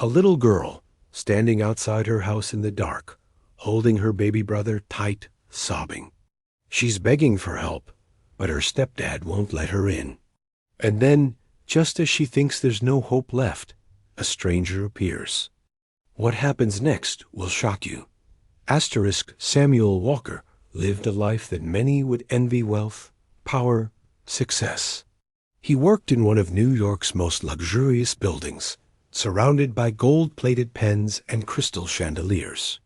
A little girl, standing outside her house in the dark, holding her baby brother tight, sobbing. She's begging for help, but her stepdad won't let her in. And then, just as she thinks there's no hope left, a stranger appears. What happens next will shock you. Samuel Walker lived a life that many would envy: wealth, power, success. He worked in one of New York's most luxurious buildings, surrounded by gold-plated pens and crystal chandeliers.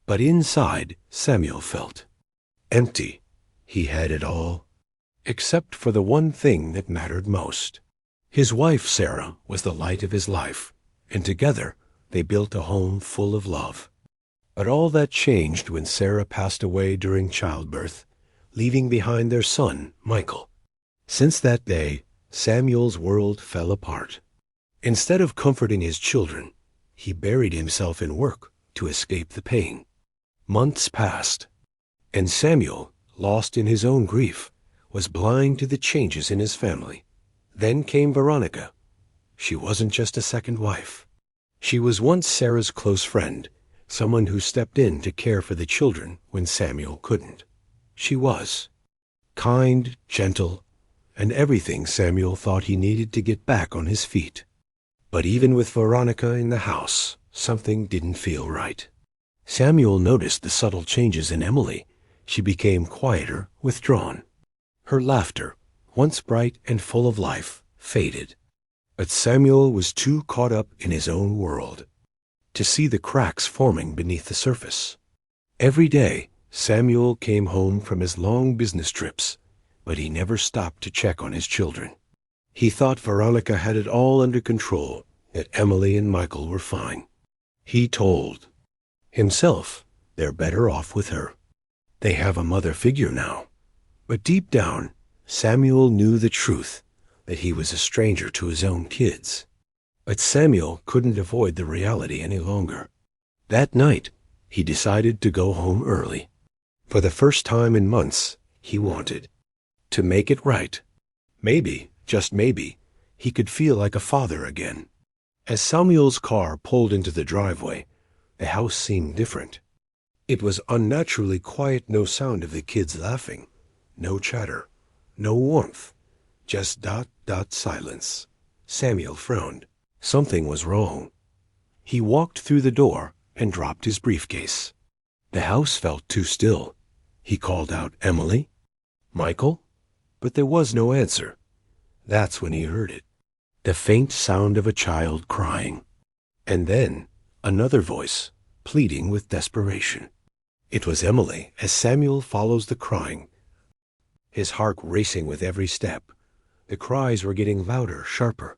But inside, Samuel felt empty. He had it all, except for the one thing that mattered most. His wife, Sarah, was the light of his life, and together they built a home full of love. But all that changed when Sarah passed away during childbirth, leaving behind their son, Michael. Since that day, Samuel's world fell apart. Instead of comforting his children, he buried himself in work to escape the pain. Months passed, and Samuel, lost in his own grief, was blind to the changes in his family. Then came Veronica. She wasn't just a second wife. She was once Sarah's close friend, someone who stepped in to care for the children when Samuel couldn't. She was kind, gentle, and everything Samuel thought he needed to get back on his feet. But even with Veronica in the house, something didn't feel right. Samuel noticed the subtle changes in Emily. She became quieter, withdrawn. Her laughter, once bright and full of life, faded. But Samuel was too caught up in his own world to see the cracks forming beneath the surface. Every day, Samuel came home from his long business trips, but he never stopped to check on his children. He thought Veronica had it all under control, that Emily and Michael were fine. He told himself they're better off with her. They have a mother figure now. But deep down, Samuel knew the truth, that he was a stranger to his own kids. But Samuel couldn't avoid the reality any longer. That night, he decided to go home early. For the first time in months, he wanted to make it right. Maybe, just maybe, he could feel like a father again. As Samuel's car pulled into the driveway, the house seemed different. It was unnaturally quiet, no sound of the kids laughing, no chatter, no warmth, just silence. Samuel frowned. Something was wrong. He walked through the door and dropped his briefcase. The house felt too still. He called out, "Emily? Michael?" But there was no answer. That's when he heard it. The faint sound of a child crying. And then another voice, pleading with desperation. It was Emily, as Samuel follows the crying, his heart racing with every step. The cries were getting louder, sharper.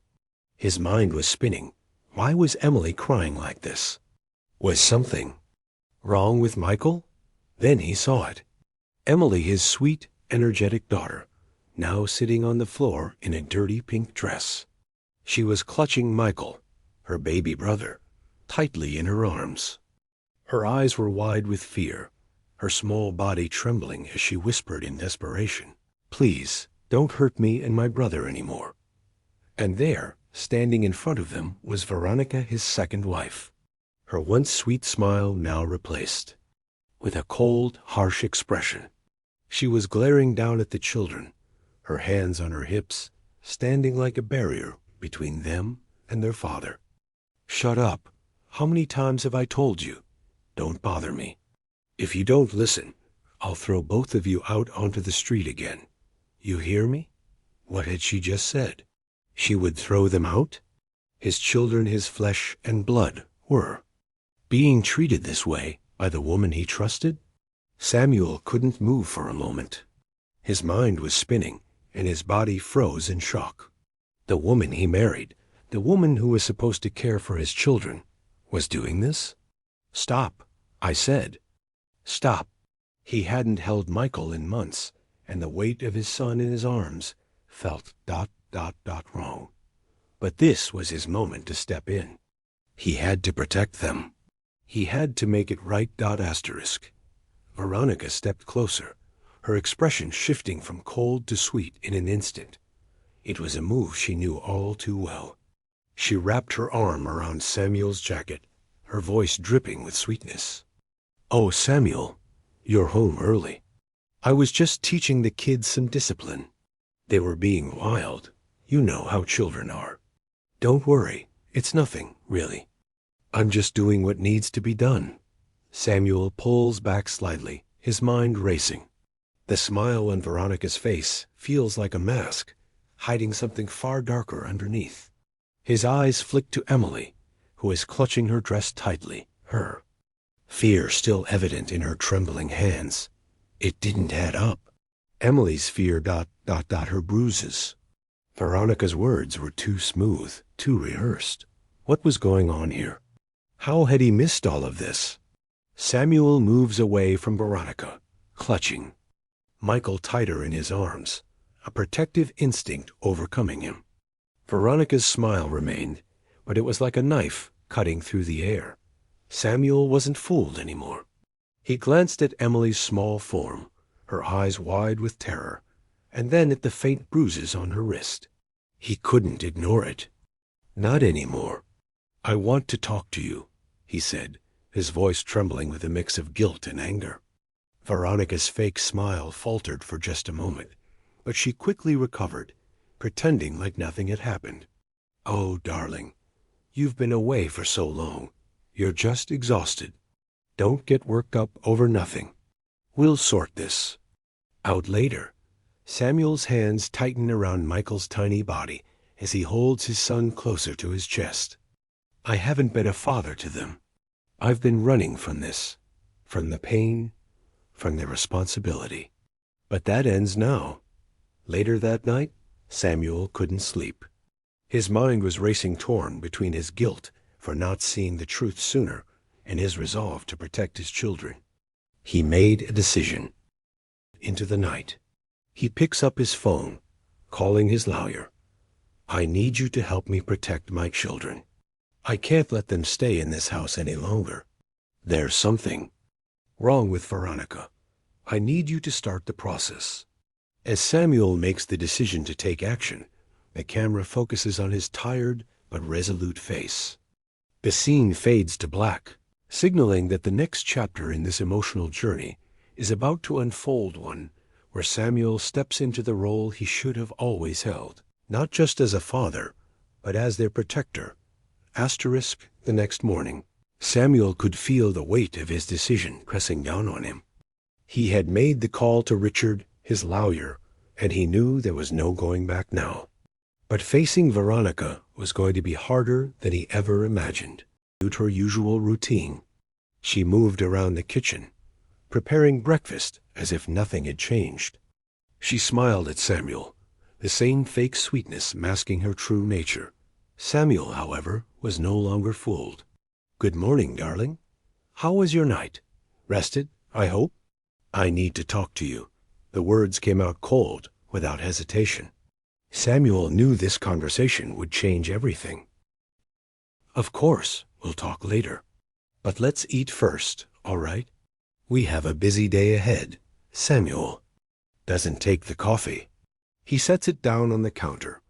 His mind was spinning. Why was Emily crying like this? Was something wrong with Michael? Then he saw it. Emily, his sweet, energetic daughter, now sitting on the floor in a dirty pink dress. She was clutching Michael, her baby brother, tightly in her arms. Her eyes were wide with fear, her small body trembling as she whispered in desperation, "Please, don't hurt me and my brother anymore." And there, standing in front of them, was Veronica, his second wife, her once sweet smile now replaced with a cold, harsh expression. She was glaring down at the children, her hands on her hips, standing like a barrier between them and their father. "Shut up. How many times have I told you? Don't bother me. If you don't listen, I'll throw both of you out onto the street again. You hear me?" What had she just said? She would throw them out? His children, his flesh and blood, were being treated this way by the woman he trusted? Samuel couldn't move for a moment. His mind was spinning, and his body froze in shock. The woman he married, the woman who was supposed to care for his children, was doing this? "Stop," I said. "Stop." He hadn't held Michael in months, and the weight of his son in his arms felt wrong. But this was his moment to step in. He had to protect them. He had to make it right. Veronica stepped closer, her expression shifting from cold to sweet in an instant. It was a move she knew all too well. She wrapped her arm around Samuel's jacket, her voice dripping with sweetness. "Oh, Samuel, you're home early. I was just teaching the kids some discipline. They were being wild. You know how children are. Don't worry, it's nothing, really. I'm just doing what needs to be done." Samuel pulls back slightly, his mind racing. The smile on Veronica's face feels like a mask, hiding something far darker underneath. His eyes flick to Emily, who is clutching her dress tightly, her fear still evident in her trembling hands. It didn't add up. Emily's fear ... her bruises. Veronica's words were too smooth, too rehearsed. What was going on here? How had he missed all of this? Samuel moves away from Veronica, clutching Michael tighter in his arms, a protective instinct overcoming him. Veronica's smile remained, but it was like a knife cutting through the air. Samuel wasn't fooled anymore. He glanced at Emily's small form, her eyes wide with terror, and then at the faint bruises on her wrist. He couldn't ignore it. Not anymore. "I want to talk to you," he said, his voice trembling with a mix of guilt and anger. Veronica's fake smile faltered for just a moment, but she quickly recovered, pretending like nothing had happened. "Oh, darling, you've been away for so long. You're just exhausted. Don't get worked up over nothing. We'll sort this out later." Samuel's hands tighten around Michael's tiny body as he holds his son closer to his chest. "I haven't been a father to them. I've been running from this, from the pain, from the responsibility. But that ends now." Later that night, Samuel couldn't sleep. His mind was racing, torn between his guilt for not seeing the truth sooner and his resolve to protect his children. He made a decision. Into the night, he picks up his phone, calling his lawyer. "I need you to help me protect my children. I can't let them stay in this house any longer. There's something wrong with Veronica. I need you to start the process." As Samuel makes the decision to take action, the camera focuses on his tired but resolute face. The scene fades to black, signaling that the next chapter in this emotional journey is about to unfold, one where Samuel steps into the role he should have always held, not just as a father, but as their protector. The next morning, Samuel could feel the weight of his decision pressing down on him. He had made the call to Richard, his lawyer, and he knew there was no going back now. But facing Veronica was going to be harder than he ever imagined. Due to her usual routine, she moved around the kitchen, preparing breakfast as if nothing had changed. She smiled at Samuel, the same fake sweetness masking her true nature. Samuel, however, was no longer fooled. "Good morning, darling. How was your night? Rested, I hope?" "I need to talk to you." The words came out cold, without hesitation. Samuel knew this conversation would change everything. "Of course, we'll talk later. But let's eat first, all right? We have a busy day ahead." Samuel doesn't take the coffee. He sets it down on the counter,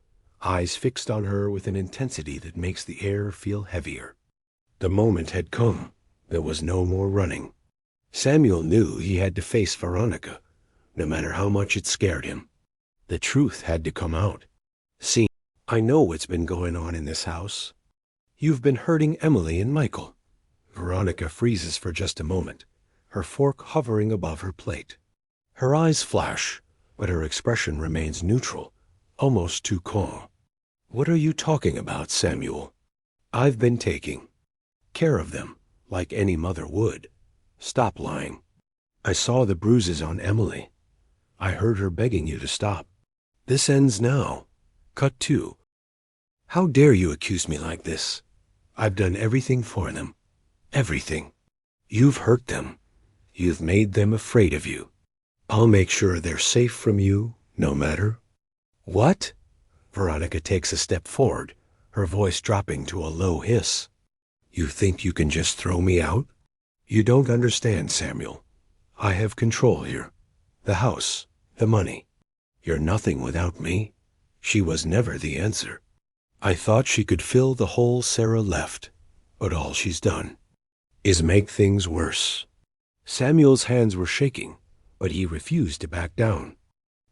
eyes fixed on her with an intensity that makes the air feel heavier. The moment had come. There was no more running. Samuel knew he had to face Veronica, no matter how much it scared him. The truth had to come out. "See, I know what's been going on in this house. You've been hurting Emily and Michael." Veronica freezes for just a moment, her fork hovering above her plate. Her eyes flash, but her expression remains neutral, almost too calm. "What are you talking about, Samuel?" "I've been taking care of them, like any mother would." "Stop lying. I saw the bruises on Emily. I heard her begging you to stop. This ends now. Cut 2. How dare you accuse me like this? I've done everything for them. Everything. You've hurt them. You've made them afraid of you. I'll make sure they're safe from you, no matter." "What?" Veronica takes a step forward, her voice dropping to a low hiss. "You think you can just throw me out? You don't understand, Samuel. I have control here. The house, the money. You're nothing without me." She was never the answer. I thought she could fill the hole Sarah left, but all she's done is make things worse. Samuel's hands were shaking, but he refused to back down.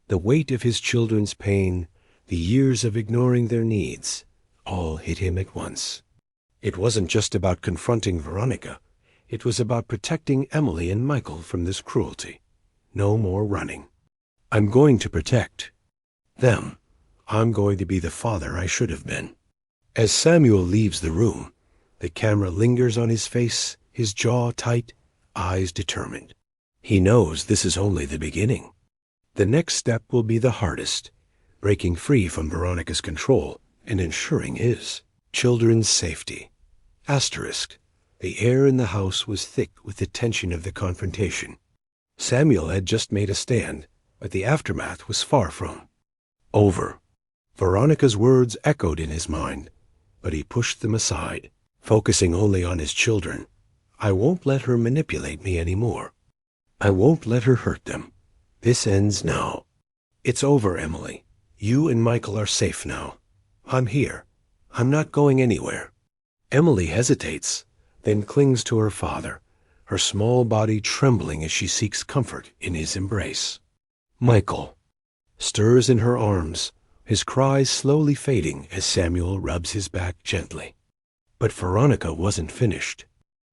The weight of his children's pain, the years of ignoring their needs, all hit him at once. It wasn't just about confronting Veronica. It was about protecting Emily and Michael from this cruelty. No more running. I'm going to protect them. I'm going to be the father I should have been. As Samuel leaves the room, the camera lingers on his face, his jaw tight, eyes determined. He knows this is only the beginning. The next step will be the hardest, breaking free from Veronica's control and ensuring his children's safety. Asterisk. The air in the house was thick with the tension of the confrontation. Samuel had just made a stand, but the aftermath was far from over. Veronica's words echoed in his mind, but he pushed them aside, focusing only on his children. I won't let her manipulate me anymore. I won't let her hurt them. This ends now. It's over, Emily. You and Michael are safe now. I'm here. I'm not going anywhere. Emily hesitates, then clings to her father, her small body trembling as she seeks comfort in his embrace. Michael stirs in her arms, his cries slowly fading as Samuel rubs his back gently. But Veronica wasn't finished.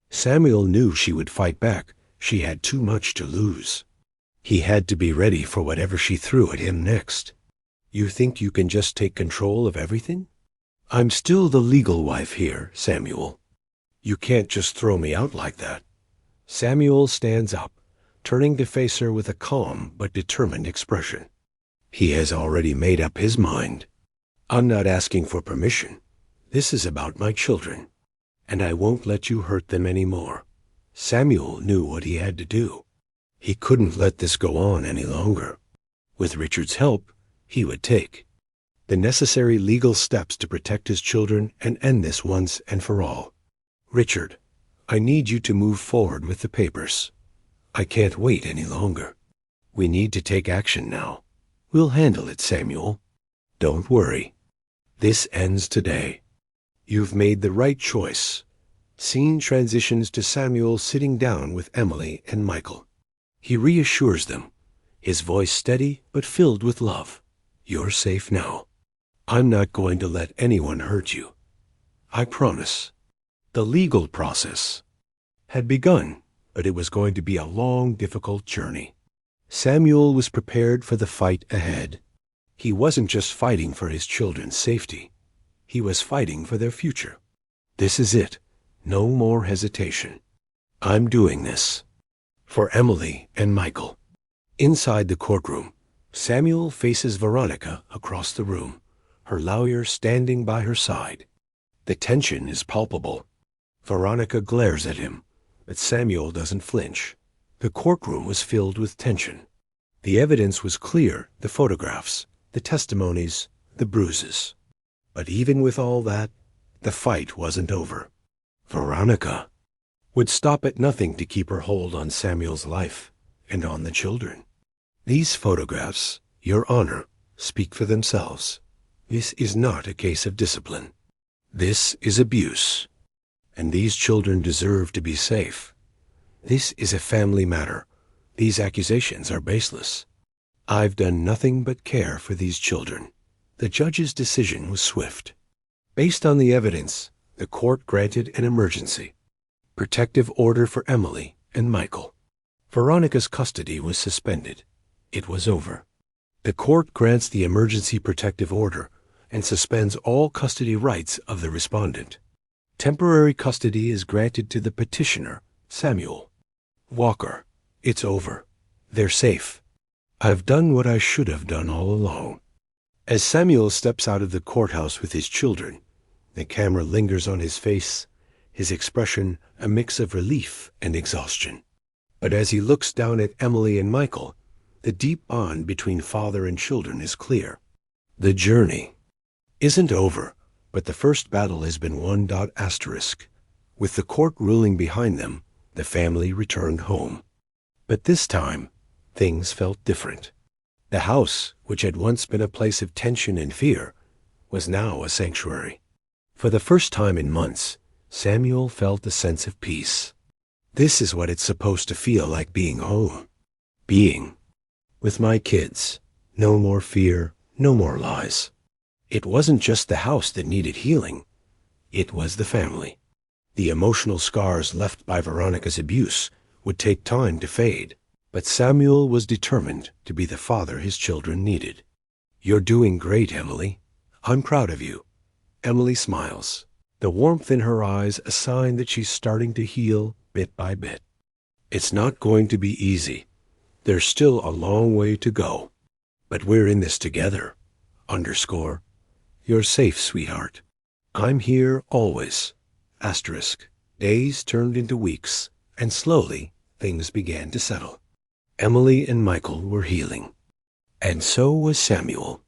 Samuel knew she would fight back. She had too much to lose. He had to be ready for whatever she threw at him next. You think you can just take control of everything? I'm still the legal wife here, Samuel. You can't just throw me out like that. Samuel stands up, turning to face her with a calm but determined expression. He has already made up his mind. I'm not asking for permission. This is about my children, and I won't let you hurt them anymore. Samuel knew what he had to do. He couldn't let this go on any longer. With Richard's help, he would take the necessary legal steps to protect his children and end this once and for all. Richard, I need you to move forward with the papers. I can't wait any longer. We need to take action now. We'll handle it, Samuel. Don't worry. This ends today. You've made the right choice. Scene transitions to Samuel sitting down with Emily and Michael. He reassures them, his voice steady but filled with love. You're safe now. I'm not going to let anyone hurt you. I promise. The legal process had begun, but it was going to be a long, difficult journey. Samuel was prepared for the fight ahead. He wasn't just fighting for his children's safety. He was fighting for their future. This is it. No more hesitation. I'm doing this. For Emily and Michael. Inside the courtroom, Samuel faces Veronica across the room, her lawyer standing by her side. The tension is palpable. Veronica glares at him, but Samuel doesn't flinch. The courtroom was filled with tension. The evidence was clear, the photographs, the testimonies, the bruises. But even with all that, the fight wasn't over. Veronica would stop at nothing to keep her hold on Samuel's life and on the children. These photographs, Your Honor, speak for themselves. This is not a case of discipline. This is abuse. And these children deserve to be safe. This is a family matter. These accusations are baseless. I've done nothing but care for these children. The judge's decision was swift. Based on the evidence, the court granted an emergency protective order for Emily and Michael. Veronica's custody was suspended. It was over. The court grants the emergency protective order and suspends all custody rights of the respondent. Temporary custody is granted to the petitioner, Samuel. Walker, it's over. They're safe. I've done what I should have done all along. As Samuel steps out of the courthouse with his children, the camera lingers on his face, his expression a mix of relief and exhaustion. But as he looks down at Emily and Michael, the deep bond between father and children is clear. The journey isn't over, but the first battle has been won. Asterisk. With the court ruling behind them, the family returned home. But this time, things felt different. The house, which had once been a place of tension and fear, was now a sanctuary. For the first time in months, Samuel felt a sense of peace. This is what it's supposed to feel like being home. Being with my kids. No more fear, no more lies. It wasn't just the house that needed healing. It was the family. The emotional scars left by Veronica's abuse would take time to fade, but Samuel was determined to be the father his children needed. "You're doing great, Emily. I'm proud of you." Emily smiles, the warmth in her eyes a sign that she's starting to heal bit by bit. "It's not going to be easy. There's still a long way to go. But we're in this together. Underscore. You're safe, sweetheart. I'm here always. Asterisk. Days turned into weeks, and slowly things began to settle. Emily and Michael were healing. And so was Samuel.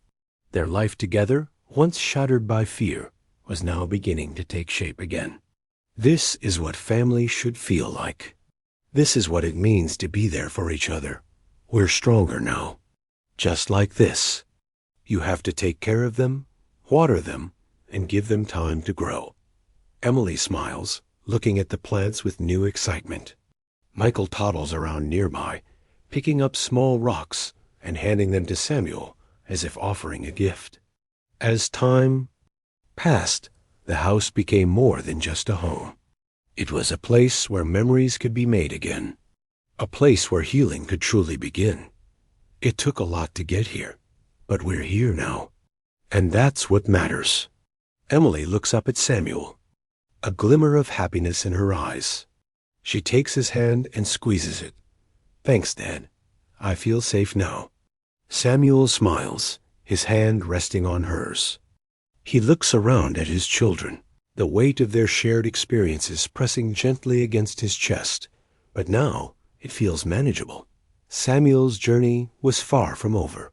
Their life together, once shattered by fear, was now beginning to take shape again. This is what family should feel like. This is what it means to be there for each other. We're stronger now. Just like this. You have to take care of them, water them, and give them time to grow. Emily smiles, looking at the plants with new excitement. Michael toddles around nearby, picking up small rocks and handing them to Samuel as if offering a gift. As time passed, the house became more than just a home. It was a place where memories could be made again. A place where healing could truly begin. It took a lot to get here, but we're here now. And that's what matters. Emily looks up at Samuel, a glimmer of happiness in her eyes. She takes his hand and squeezes it. "Thanks, Dad. I feel safe now." Samuel smiles, his hand resting on hers. He looks around at his children, the weight of their shared experiences pressing gently against his chest, but now it feels manageable. Samuel's journey was far from over.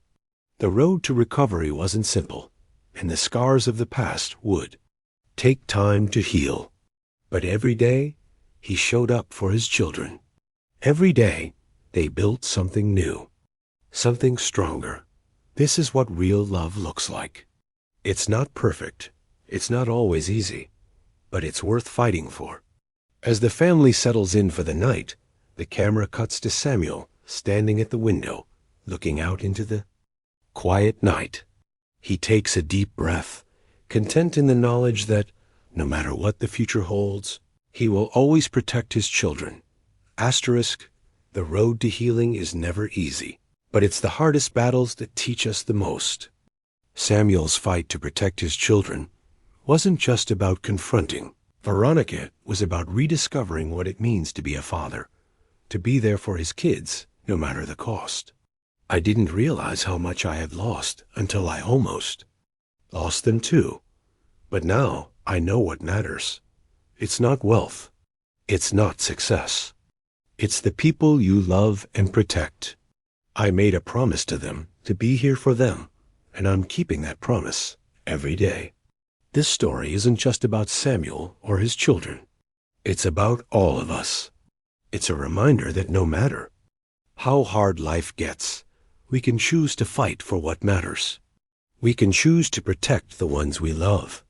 The road to recovery wasn't simple, and the scars of the past would take time to heal. But every day, he showed up for his children. Every day, they built something new, something stronger. This is what real love looks like. It's not perfect. It's not always easy, but it's worth fighting for. As the family settles in for the night, the camera cuts to Samuel standing at the window, looking out into the quiet night. He takes a deep breath, content in the knowledge that, no matter what the future holds, he will always protect his children. Asterisk, the road to healing is never easy, but it's the hardest battles that teach us the most. Samuel's fight to protect his children wasn't just about confronting. Veronica was about rediscovering what it means to be a father, to be there for his kids, no matter the cost. "I didn't realize how much I had lost until I almost lost them too. But now I know what matters. It's not wealth. It's not success. It's the people you love and protect. I made a promise to them to be here for them, and I'm keeping that promise every day." This story isn't just about Samuel or his children. It's about all of us. It's a reminder that no matter how hard life gets, we can choose to fight for what matters. We can choose to protect the ones we love.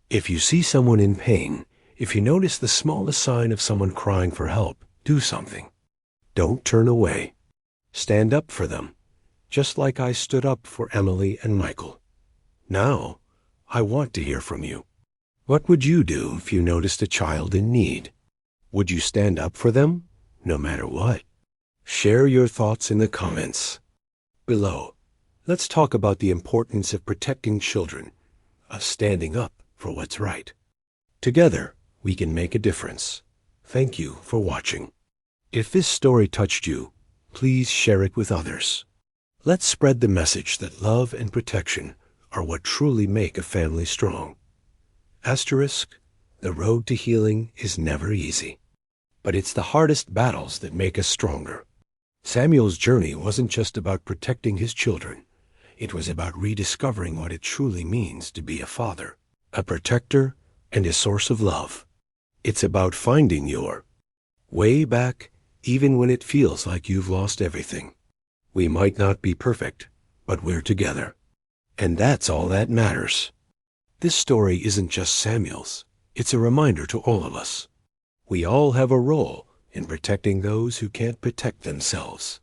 If you see someone in pain, if you notice the smallest sign of someone crying for help, do something. Don't turn away. Stand up for them, just like I stood up for Emily and Michael. Now, I want to hear from you. What would you do if you noticed a child in need? Would you stand up for them, no matter what? Share your thoughts in the comments below. Let's talk about the importance of protecting children, of standing up for what's right. Together, we can make a difference. Thank you for watching. If this story touched you, please share it with others. Let's spread the message that love and protection are what truly make a family strong. Asterisk, the road to healing is never easy, but it's the hardest battles that make us stronger. Samuel's journey wasn't just about protecting his children. It was about rediscovering what it truly means to be a father, a protector, and a source of love. It's about finding your way back, even when it feels like you've lost everything. We might not be perfect, but we're together. And that's all that matters. This story isn't just Samuel's. It's a reminder to all of us. We all have a role in protecting those who can't protect themselves.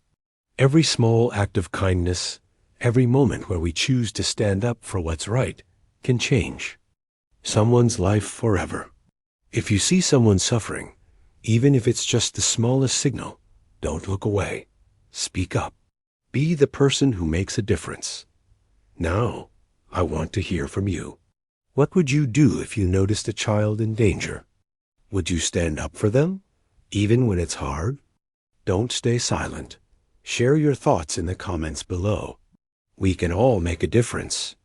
Every small act of kindness, every moment where we choose to stand up for what's right, can change someone's life forever. If you see someone suffering, even if it's just the smallest signal, don't look away. Speak up. Be the person who makes a difference. Now, I want to hear from you. What would you do if you noticed a child in danger? Would you stand up for them, even when it's hard? Don't stay silent. Share your thoughts in the comments below. We can all make a difference.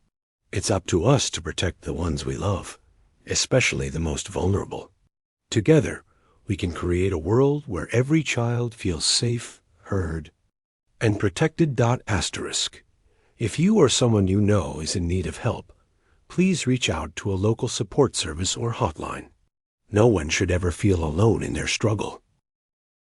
It's up to us to protect the ones we love, especially the most vulnerable. Together, we can create a world where every child feels safe, heard, and protected. Asterisk. If you or someone you know is in need of help, please reach out to a local support service or hotline. No one should ever feel alone in their struggle.